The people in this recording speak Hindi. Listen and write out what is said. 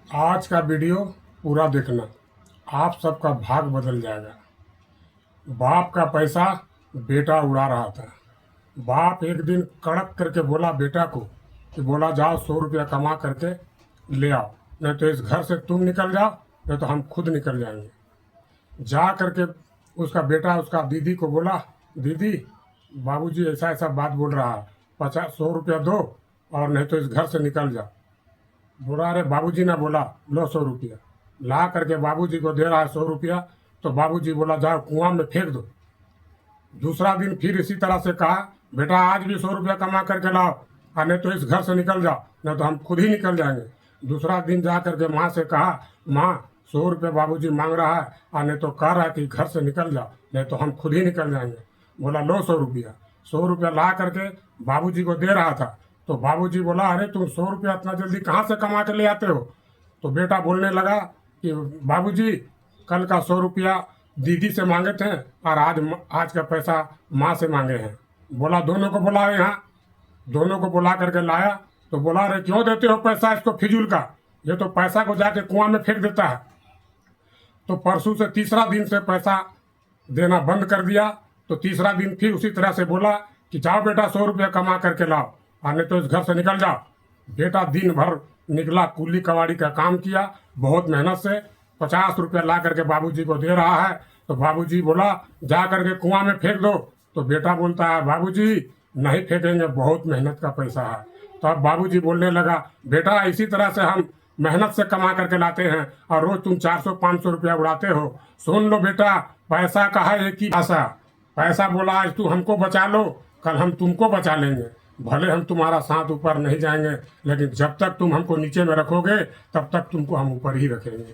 आज का वीडियो पूरा देखना, आप सबका भाग बदल जाएगा। बाप का पैसा बेटा उड़ा रहा था। बाप एक दिन कड़क करके बोला बेटा को कि बोला जाओ 100 रुपया कमा करके ले आओ, नहीं तो इस घर से तुम निकल जाओ, नहीं तो हम खुद निकल जाएंगे। जा करके उसका बेटा उसका दीदी को बोला, दीदी बाबूजी ऐसा ऐसा बात बोल रहा है, 100 रुपया दो और नहीं तो इस घर से निकल जाओ। बोला अरे बाबूजी ने बोला लो 100 रुपया। ला करके बाबूजी को दे रहा है 100 रुपया, तो बाबूजी बोला जाओ कुआं में फेंक दो। दूसरा दिन फिर इसी तरह से कहा बेटा आज भी 100 रुपया कमा करके लाओ और नहीं तो इस घर से निकल जाओ, नहीं तो हम खुद ही निकल जाएंगे। दूसरा दिन जा करके माँ से कहा माँ 100 रुपया बाबूजी मांग रहा है और नहीं तो कह रहा है कि घर से निकल जाओ, नहीं तो हम खुद ही निकल जाएंगे। बोला लो 100 रुपया। 100 रुपया ला करके बाबूजी को दे रहा था, तो बाबूजी बोला अरे तुम 100 रुपया इतना जल्दी कहाँ से कमा के ले आते हो। तो बेटा बोलने लगा कि बाबूजी कल का 100 रुपया दीदी से मांगे थे और आज का पैसा माँ से मांगे हैं। बोला दोनों को बुलाओ यहाँ। दोनों को बुला करके लाया तो बोला अरे क्यों देते हो पैसा इसको फिजूल का, ये तो पैसा को जाके कुआं में फेंक देता है। तो परसों से तीसरा दिन से पैसा देना बंद कर दिया। तो तीसरा दिन फिर उसी तरह से बोला कि जाओ बेटा 100 रुपया कमा करके लाओ और नहीं तो इस घर से निकल जाओ। बेटा दिन भर निकला, कुल्ली कवाड़ी का काम किया, बहुत मेहनत से 50 रुपया ला करके बाबूजी को दे रहा है। तो बाबूजी बोला जा करके कुआं में फेंक दो। तो बेटा बोलता है बाबूजी नहीं फेंकेंगे, बहुत मेहनत का पैसा है। तो अब बाबूजी बोलने लगा बेटा इसी तरह से हम मेहनत से कमा करके लाते हैं और रोज तुम 400-500 रुपया उड़ाते हो। सुन लो बेटा, पैसा का है एक ही भाषा। पैसा बोला आज तू हमको बचा लो, कल हम तुमको बचा लेंगे। भले हम तुम्हारा साथ ऊपर नहीं जाएंगे, लेकिन जब तक तुम हमको नीचे में रखोगे तब तक तुमको हम ऊपर ही रखेंगे।